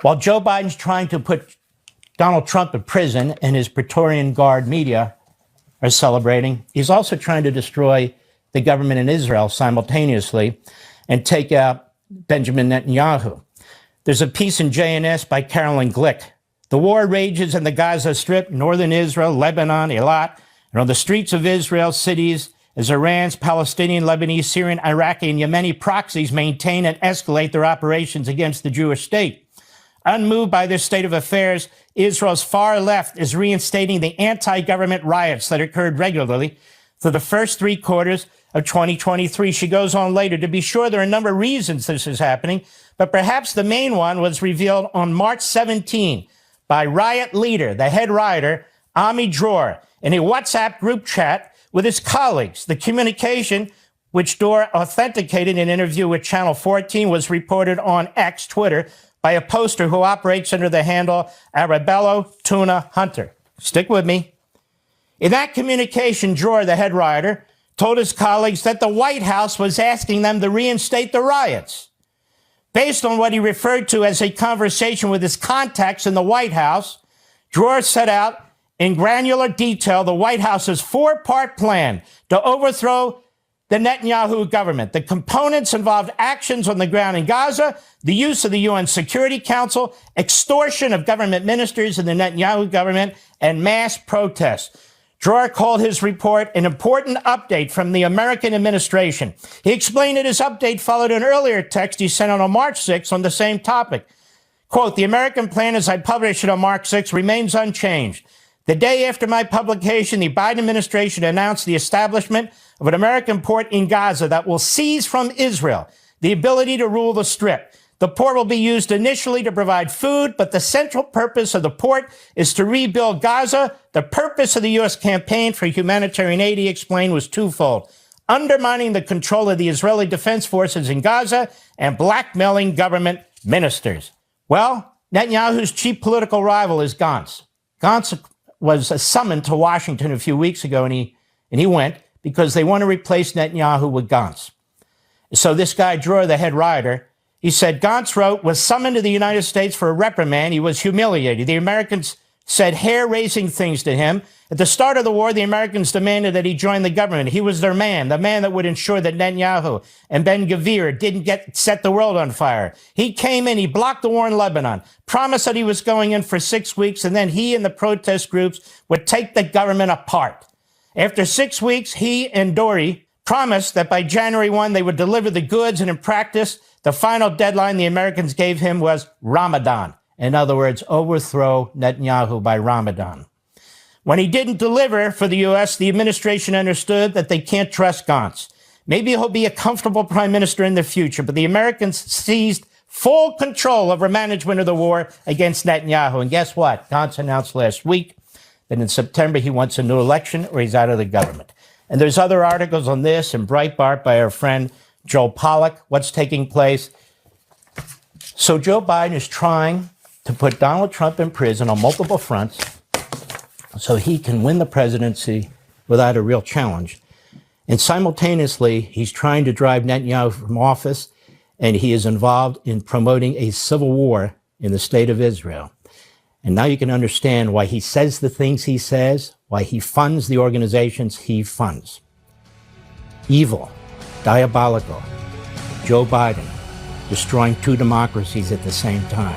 While Joe Biden's trying to put Donald Trump in prison and his Praetorian Guard media are celebrating, he's also trying to destroy the government in Israel simultaneously and take out Benjamin Netanyahu. There's a piece in JNS by Carolyn Glick. The war rages in the Gaza Strip, northern Israel, Lebanon, Eilat, and on the streets of Israel cities as Iran's Palestinian, Lebanese, Syrian, Iraqi, and Yemeni proxies maintain and escalate their operations against the Jewish state. Unmoved by this state of affairs, Israel's far left is reinstating the anti-government riots that occurred regularly for the first 3 quarters of 2023. She goes on later, to be sure, there are a number of reasons this is happening, but perhaps the main one was revealed on March 17 by riot leader, the head rioter, Ami Dror, in a WhatsApp group chat with his colleagues. The communication, which Dror authenticated in an interview with Channel 14, was reported on X, Twitter, by a poster who operates under the handle Arabello Tuna Hunter. Stick with me. In that communication, Dror, the head rioter, told his colleagues that the White House was asking them to reinstate the riots. Based on what he referred to as a conversation with his contacts in the White House, Dror set out in granular detail the White House's 4-part plan to overthrow the Netanyahu government. The components involved actions on the ground in Gaza, the use of the UN Security Council, extortion of government ministers in the Netanyahu government, and mass protests. Dror called his report an important update from the American administration. He explained that his update followed an earlier text he sent on March 6 on the same topic. Quote, "The American plan as I published it on March 6 remains unchanged. The day after my publication, the Biden administration announced the establishment of an American port in Gaza that will seize from Israel the ability to rule the Strip. The port will be used initially to provide food, but the central purpose of the port is to rebuild Gaza. The purpose of the U.S. campaign for humanitarian aid, he explained, was twofold: undermining the control of the Israeli Defense Forces in Gaza and blackmailing government ministers." Well, Netanyahu's chief political rival is Gantz. Gantz was summoned to Washington a few weeks ago, and he went because they want to replace Netanyahu with Gantz. So this guy, Dror, the head rioter, he said, Gantz wrote, was summoned to the United States for a reprimand. He was humiliated. The Americans said hair-raising things to him. At the start of the war, the Americans demanded that he join the government. He was their man, the man that would ensure that Netanyahu and Ben-Gvir didn't set the world on fire. He came in, he blocked the war in Lebanon, promised that he was going in for 6 weeks, and then he and the protest groups would take the government apart. After 6 weeks, he and Dory promised that by January 1, they would deliver the goods, and in practice, the final deadline the Americans gave him was Ramadan. In other words, overthrow Netanyahu by Ramadan. When he didn't deliver for the U.S., the administration understood that they can't trust Gantz. Maybe he'll be a comfortable prime minister in the future, but the Americans seized full control over management of the war against Netanyahu. And guess what? Gantz announced last week that in September he wants a new election or he's out of the government. And there's other articles on this in Breitbart by our friend Joel Pollack, what's taking place. So Joe Biden is trying to put Donald Trump in prison on multiple fronts so he can win the presidency without a real challenge. And simultaneously, he's trying to drive Netanyahu from office, and he is involved in promoting a civil war in the state of Israel. And now you can understand why he says the things he says, why he funds the organizations he funds. Evil, diabolical, Joe Biden destroying 2 democracies at the same time.